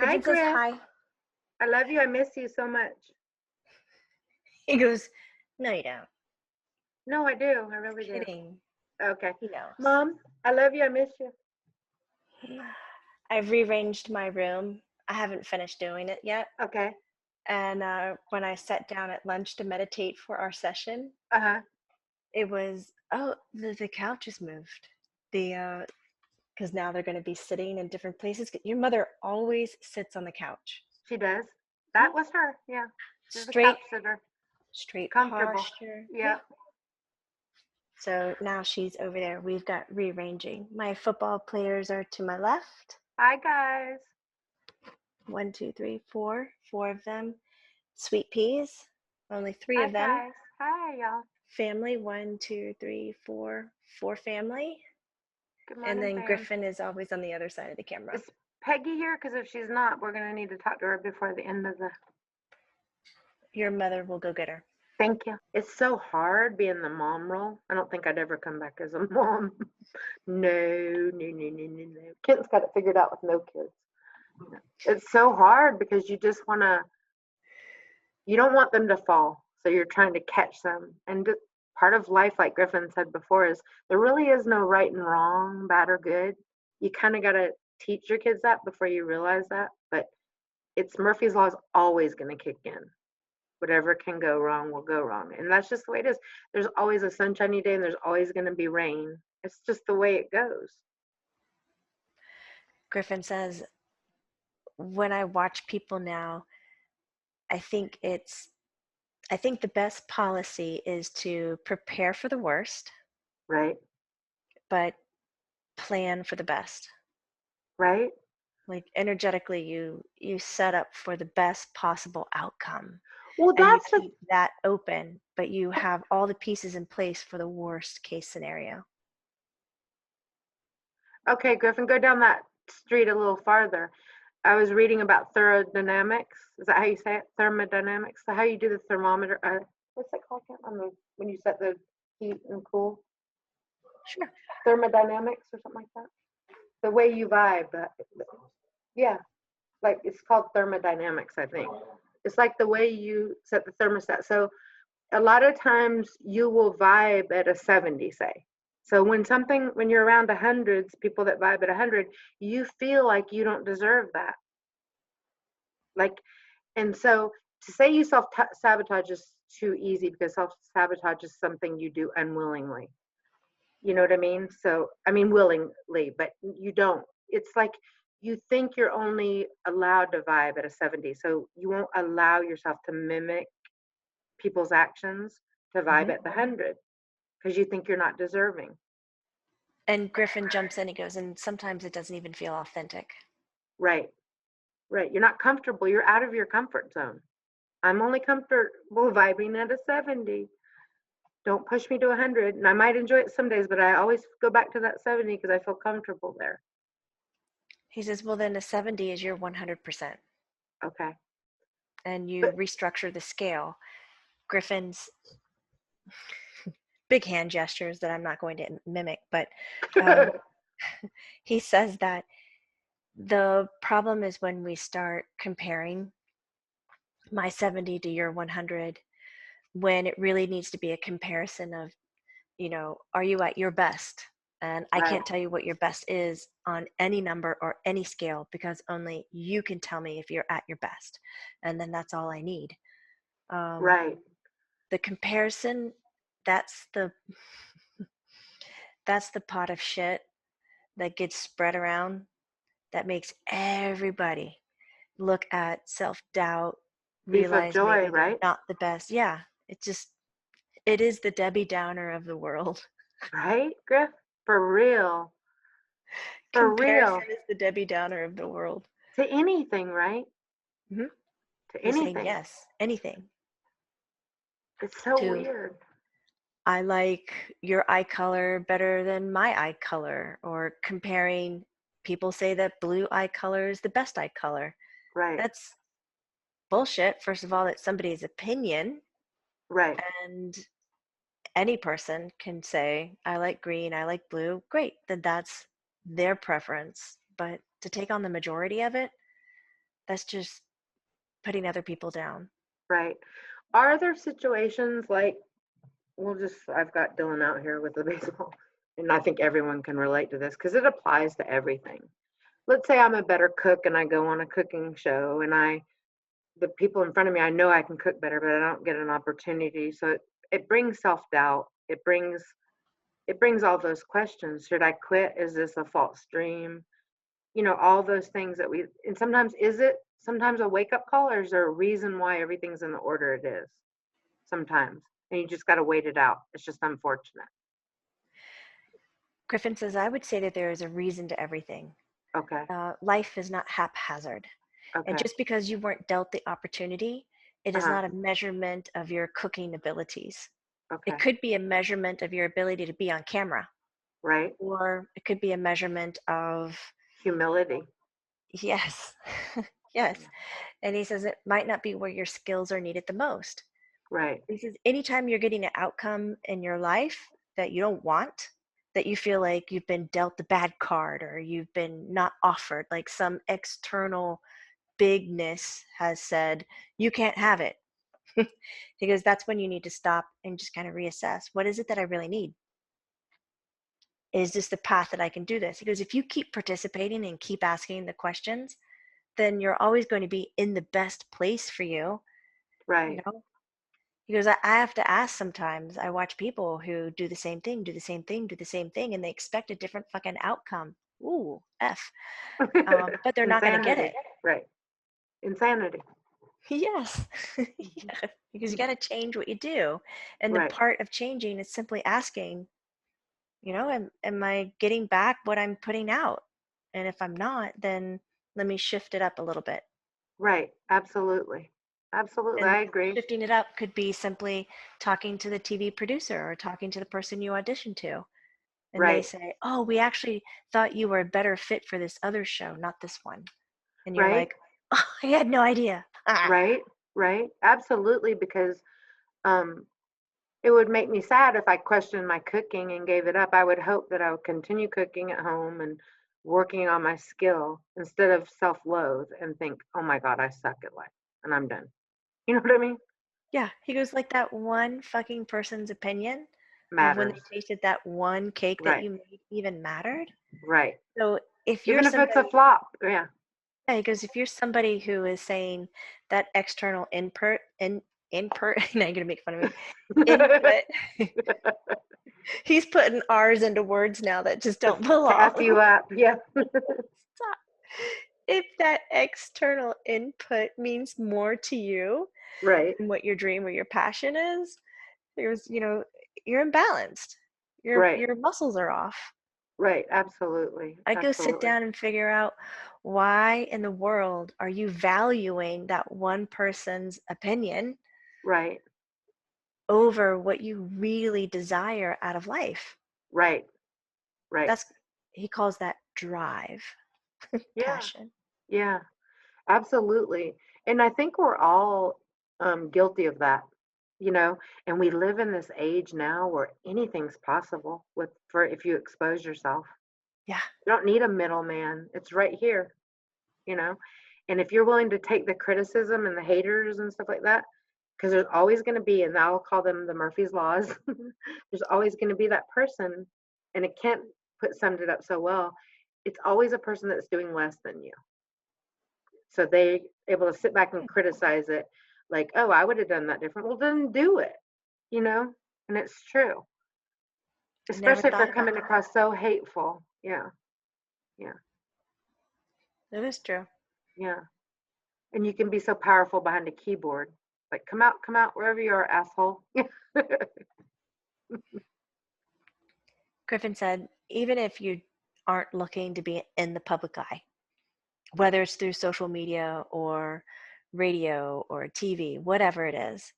Hi, Griffin says Griff. hi. I love you. I miss you so much. He goes, no, you don't. No, I do. I really do. Kidding. Okay. He knows. Mom, I love you. I miss you. I've rearranged my room. I haven't finished doing it yet. Okay. And when I sat down at lunch to meditate for our session, Uh-huh. it was, the couch is moved. Because now they're going to be sitting in different places. Your mother always sits on the couch. She does. That was her. Yeah. She's a Straight, couch sitter. straight Comfortable. posture. Yeah. So now she's over there. We've got rearranging. My football players are to my left. Hi, guys. 1, 2, 3, 4. 4 of them. Sweet peas. Only 3 Hi, of them. guys. Hi, y'all. Family. 1, 2, 3, 4. 4 family. Good And morning, then fam. Griffin is always on the other side of the camera. Is Peggy here? Because if she's not, we're going to need to talk to her before the end of the... Your mother will go get her. Thank you. It's so hard being the mom role. I don't think I'd ever come back as a mom. No. Ken's got it figured out with no kids. It's so hard because you just want to, you don't want them to fall. So you're trying to catch them. And part of life, like Griffin said before, is there really is no right and wrong, bad or good. You kind of got to teach your kids that before you realize that. But it's Murphy's Law is always going to kick in. Whatever can go wrong will go wrong. And that's just the way it is. There's always a sunshiny day and there's always going to be rain. It's just the way it goes. Griffin says, when I watch people now, I think the best policy is to prepare for the worst, Right? but plan for the best. Right? Like energetically, you set up for the best possible outcome. Well, And you that's keep that open, but you have all the pieces in place for the worst case scenario. Okay, Griffin, go down that street a little farther. I was reading about thermodynamics. Is that how you say it? Thermodynamics? So how you do the thermometer? What's it called? When you set the heat and cool? Sure. Thermodynamics or something like that. The way you vibe. Yeah, like it's called thermodynamics, I think. It's like the way you set the thermostat. So a lot of times you will vibe at a 70, say. So when you're around hundreds, people that vibe at 100, you feel like you don't deserve that. Like, and so to say you self-sabotage is too easy because self-sabotage is something you do unwillingly. You know what I mean? So, I mean, willingly, but you don't. It's like you think you're only allowed to vibe at a 70. So you won't allow yourself to mimic people's actions to vibe at the 100 because you think you're not deserving. And Griffin jumps in, he goes, and sometimes it doesn't even feel authentic. Right. You're not comfortable. You're out of your comfort zone. I'm only comfortable vibing at a 70. Don't push me to 100. And I might enjoy it some days, but I always go back to that 70 because I feel comfortable there. He says, well, then a 70 is your 100%. Okay. And you restructure the scale. Griffin's big hand gestures that I'm not going to mimic, but he says that the problem is when we start comparing my 70 to your 100, when it really needs to be a comparison of, are you at your best? And I can't tell you what your best is on any number or any scale because only you can tell me if you're at your best. And then that's all I need. Right. The comparison, that's the pot of shit that gets spread around that makes everybody look at self-doubt, realize joy, maybe they're right? not the best. Yeah, it is the Debbie Downer of the world. Right, Griff? For real. Comparison is the Debbie Downer of the world. To anything, right? Mm-hmm. To He's anything. saying yes, anything. It's so weird. I like your eye color better than my eye color, or comparing, people say that blue eye color is the best eye color. Right. That's bullshit. First of all, it's somebody's opinion. Right. And any person can say, I like green, I like blue. Great, then that's their preference. But to take on the majority of it, that's just putting other people down. Right. Are there situations like, I've got Dylan out here with the baseball, and I think everyone can relate to this because it applies to everything. Let's say I'm a better cook and I go on a cooking show, and the people in front of me, I know I can cook better, but I don't get an opportunity. So it brings self-doubt. It brings all those questions. Should I quit? Is this a false dream? All those things and sometimes is it sometimes a wake up call, or is there a reason why everything's in the order it is? Sometimes. And you just got to wait it out. It's just unfortunate. Griffin says, I would say that there is a reason to everything. Okay. Life is not haphazard. And Okay. just because you weren't dealt the opportunity, it is Uh-huh. not a measurement of your cooking abilities. Okay. It could be a measurement of your ability to be on camera, Right. or it could be a measurement of, Humility. yes, yes. And he says it might not be where your skills are needed the most. Right. He says anytime you're getting an outcome in your life that you don't want, that you feel like you've been dealt the bad card or you've been not offered, like some external bigness has said, you can't have it. He goes, that's when you need to stop and just kind of reassess. What is it that I really need? Is this the path that I can do this? He goes, if you keep participating and keep asking the questions, then you're always going to be in the best place for you. Right. You know, he goes, I have to ask sometimes. I watch people who do the same thing, do the same thing, do the same thing, and they expect a different fucking outcome. Ooh, F. But they're not going to get Insanity. it. Right. Insanity. Yes. Yes. Because you got to change what you do. And the Right. part of changing is simply asking, am I getting back what I'm putting out? And if I'm not, then let me shift it up a little bit. Right. Absolutely. Absolutely. And I agree. shifting it up could be simply talking to the TV producer or talking to the person you audition to. And they Right. say, oh, we actually thought you were a better fit for this other show, not this one. And you're Right. like, oh, I had no idea. Right. Right. Absolutely. Because um it would make me sad if I questioned my cooking and gave it up. I would hope that I would continue cooking at home and working on my skill instead of self-loathe and think, "Oh my God, I suck at life and I'm done." You know what I mean? Yeah, he goes, like that one fucking person's opinion of when they Matters. tasted that one cake that Right. you made even mattered. Right. So if you're Even if it's a somebody, flop. Yeah. yeah, he goes, if you're somebody who is saying that external input, now you're gonna make fun of me, input, he's putting R's into words now that just To don't belong. F you up. Yeah. Stop. If that external input means more to you Right. than what your dream or your passion is, you're imbalanced. Your Right. your muscles are off. Right. Absolutely. I go sit Absolutely. down and figure out why in the world are you valuing that one person's opinion Right. over what you really desire out of life. Right. Right. That's He calls that drive, Yeah. passion. Yeah. Absolutely. And I think we're all guilty of that, you know, and we live in this age now where anything's possible for if you expose yourself. Yeah. You don't need a middleman. It's right here, you know. And if you're willing to take the criticism and the haters and stuff like that, because there's always going to be, and I'll call them the Murphy's laws. There's always going to be that person, and it Kent summed it up so well. It's always a person that's doing less than you. So they able to sit back and criticize it like, oh, I would have done that different. Well, then do it, you know? And it's true, I never especially if they're thought about coming across so hateful. Yeah, yeah, that. It is true. yeah. And you can be so powerful behind a keyboard. Like, come out, wherever you are, asshole. Griffin said, even if you aren't looking to be in the public eye, whether it's through social media or radio or TV, whatever it is,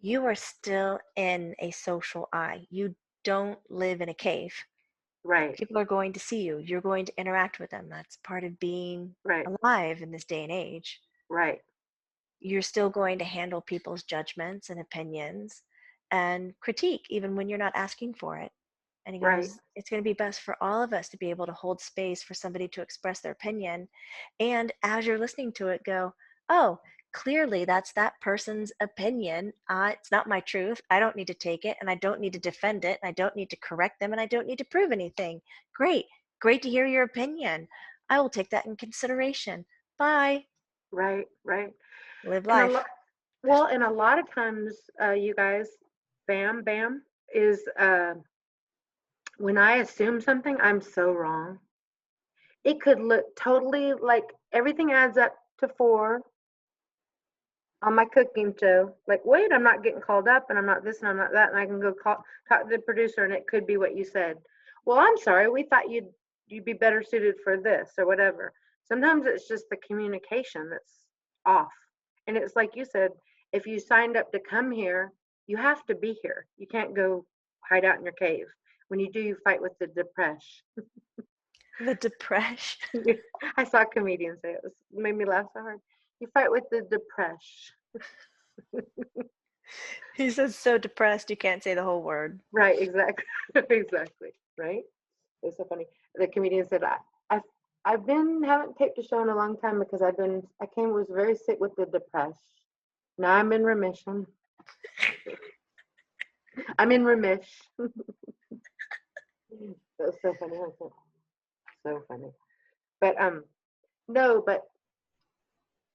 you are still in a social eye. You don't live in a cave. Right, People are going to see you. You're going to interact with them. That's part of being right, alive in this day and age. right, You're still going to handle people's judgments and opinions and critique, even when you're not asking for it. And he Right. goes, it's going to be best for all of us to be able to hold space for somebody to express their opinion. And as you're listening to it, go, oh, clearly that's that person's opinion. It's not my truth. I don't need to take it, and I don't need to defend it, and I don't need to correct them, and I don't need to prove anything. Great. Great to hear your opinion. I will take that in consideration. Bye. Right. Right. Live And life. and a lot of times, you guys, bam, is when I assume something, I'm so wrong. It could look totally like everything adds up to 4 on my cooking show. Like, wait, I'm not getting called up, and I'm not this, and I'm not that, and I can go talk to the producer, and it could be what you said. Well, I'm sorry, we thought you'd be better suited for this or whatever. Sometimes it's just the communication that's off, and it's like you said, if you signed up to come here, you have to be here. You can't go hide out in your cave. When you do, you fight with the depression. The depression. I saw a comedian say it made me laugh so hard. You fight with the depression. He says so depressed you can't say the whole word. Right, exactly. Exactly. Right? It's so funny. The comedian said, I've haven't taped a show in a long time because was very sick with the depression. Now I'm in remission. I'm in remission. That was so funny. So funny. But no, but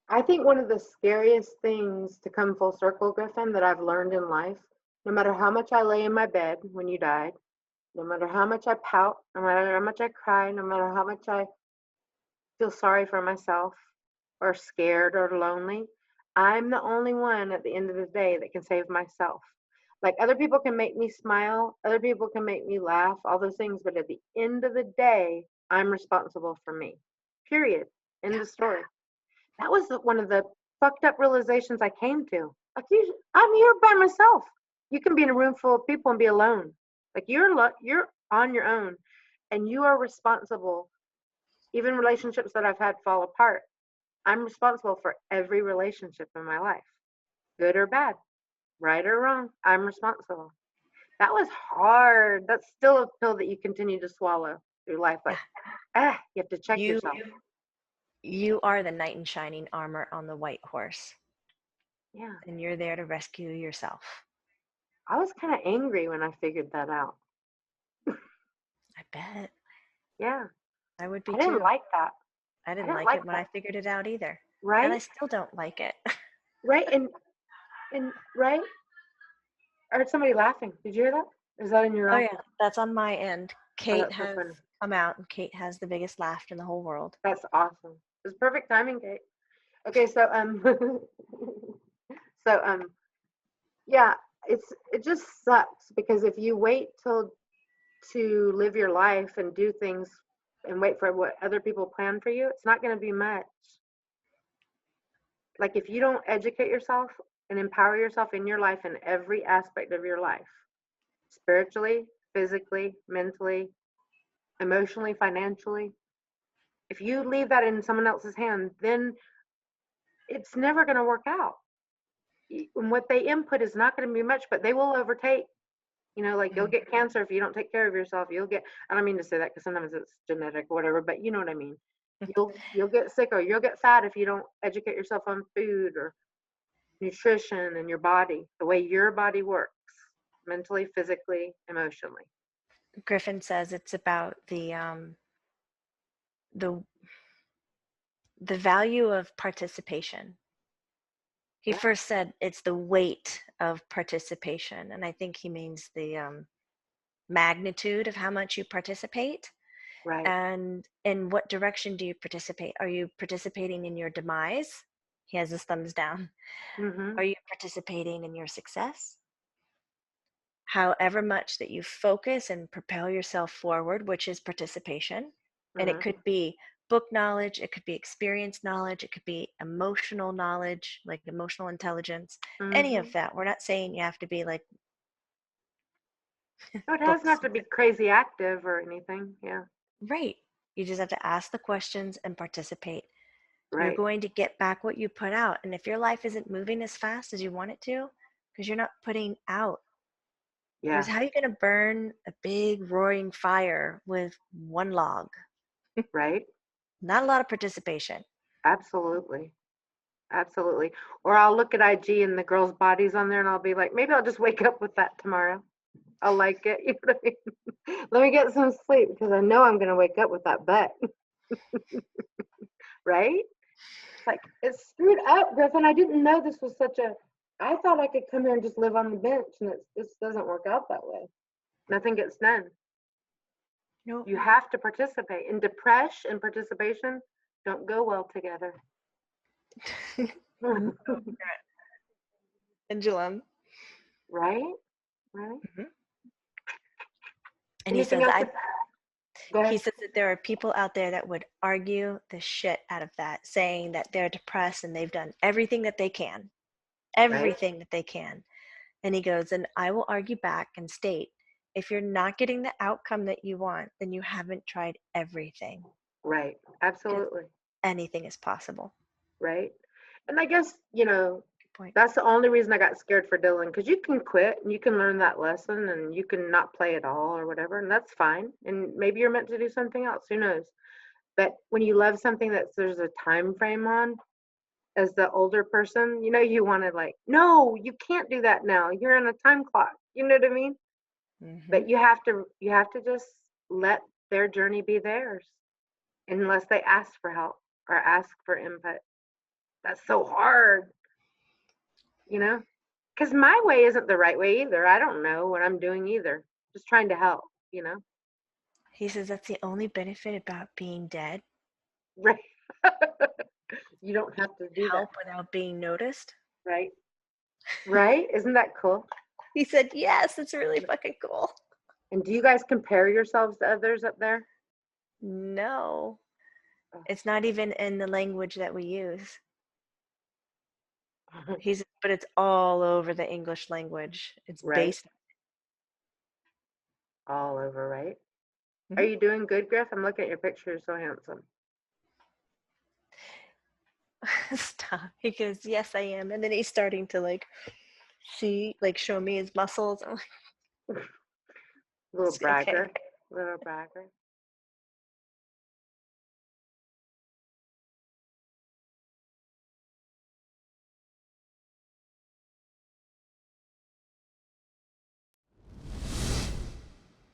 I think one of the scariest things to come full circle, Griffin, that I've learned in life, no matter how much I lay in my bed when you died, no matter how much I pout, no matter how much I cry, no matter how much I feel sorry for myself or scared or lonely, I'm the only one at the end of the day that can save myself. Like other people can make me smile, other people can make me laugh, all those things, but at the end of the day, I'm responsible for me. Period. End of story. That was one of the fucked up realizations I came to. Like I'm here by myself. You can be in a room full of people and be alone. Like you're on your own, and you are responsible. Even relationships that I've had fall apart, I'm responsible for every relationship in my life, good or bad, right or wrong. I'm responsible. That was hard. That's still a pill that you continue to swallow through life. Like, you have to check You yourself. you are the knight in shining armor on the white horse, Yeah. and you're there to rescue yourself. I was kind of angry when I figured that out. I bet. Yeah. I would be I didn't too. like that. I I didn't didn't like like it when I that. figured it out either. And I Right? still don't like it. Right? And right? I heard somebody laughing. Did you hear that? Is that in your Oh office? yeah, that's on my end. Oh, Kate that's so has funny. come out, and Kate has the biggest laugh in the whole world. That's awesome. It's perfect timing, Kate. Okay, so so yeah, it just sucks because if you wait till to live your life and do things and wait for what other people plan for you, it's not going to be much. Like if you don't educate yourself and empower yourself in your life in every aspect of your life, spiritually, physically, mentally, emotionally, financially, if you leave that in someone else's hand, then it's never going to work out. And what they input is not going to be much, but they will overtake. Like you'll get cancer if you don't take care of yourself. I don't mean to say that because sometimes it's genetic or whatever, but you know what I mean. You'll get sick or you'll get fat if you don't educate yourself on food or nutrition and your body, the way your body works, mentally, physically, emotionally. Griffin says it's about the value of participation. He Yeah. first said it's the weight of participation, and I think he means the magnitude of how much you participate. Right. And in what direction do you participate? Are you participating in your demise? He has his thumbs down. Mm-hmm. Are you participating in your success? However much that you focus and propel yourself forward, which is participation, and it Mm-hmm. could be book knowledge, it could be experience knowledge, it could be emotional knowledge, like emotional intelligence, any Mm-hmm. of that. We're not saying you have to be like No, it doesn't books. have to be crazy active or anything. Yeah. Right. You just have to ask the questions and participate. You're Right. going to get back what you put out. And if your life isn't moving as fast as you want it to, because you're not putting out Because Yeah, how are you going to burn a big roaring fire with one log? right? Not a lot of participation. Absolutely. Absolutely. Or I'll look at IG and the girls' bodies on there and I'll be like, maybe I'll just wake up with that tomorrow. I'll like it. You know what I mean? Let me get some sleep because I know I'm gonna wake up with that butt. Right? It's like it's screwed up, Griffin. I didn't know this was such a I thought I could come here and just live on the bench and this doesn't work out that way. Nothing gets done. Nope. You have to participate. And depression and participation don't go well together. Pendulum. Right? Right? Mhm. And he Anything says, else? Go he ahead. says that there are people out there that would argue the shit out of that, saying that they're depressed and they've done everything that they can, Right? everything that they can. And he goes, and I will argue back and state, if you're not getting the outcome that you want, then you haven't tried everything, Right. because Absolutely. anything is possible. Right. And I guess, Good point. that's the only reason I got scared for Dylan because you can quit and you can learn that lesson and you can not play at all or whatever, and that's fine. And maybe you're meant to do something else. Who knows? But when you love something that there's a time frame on, as the older person, you want to like, no, you can't do that now. You're on a time clock. You know what I mean? Mm-hmm. But you have to just let their journey be theirs unless they ask for help or ask for input. That's so hard, you know? Because my way isn't the right way either. I don't know what I'm doing either. Just trying to help. He says that's the only benefit about being dead. Right. You don't have to do that. Help without being noticed. Right. Right. Isn't that cool? He said, yes, it's really fucking cool. And do you guys compare yourselves to others up there? No, Oh. it's not even in the language that we use. But it's all over the English language. It's Right. based. All over, right? Are Mhm. you doing good, Griff? I'm looking at your picture. You're so handsome. Stop. He goes, yes, I am. And then he's starting to show me his muscles. I'm like, Little okay. bragger. Little bragger.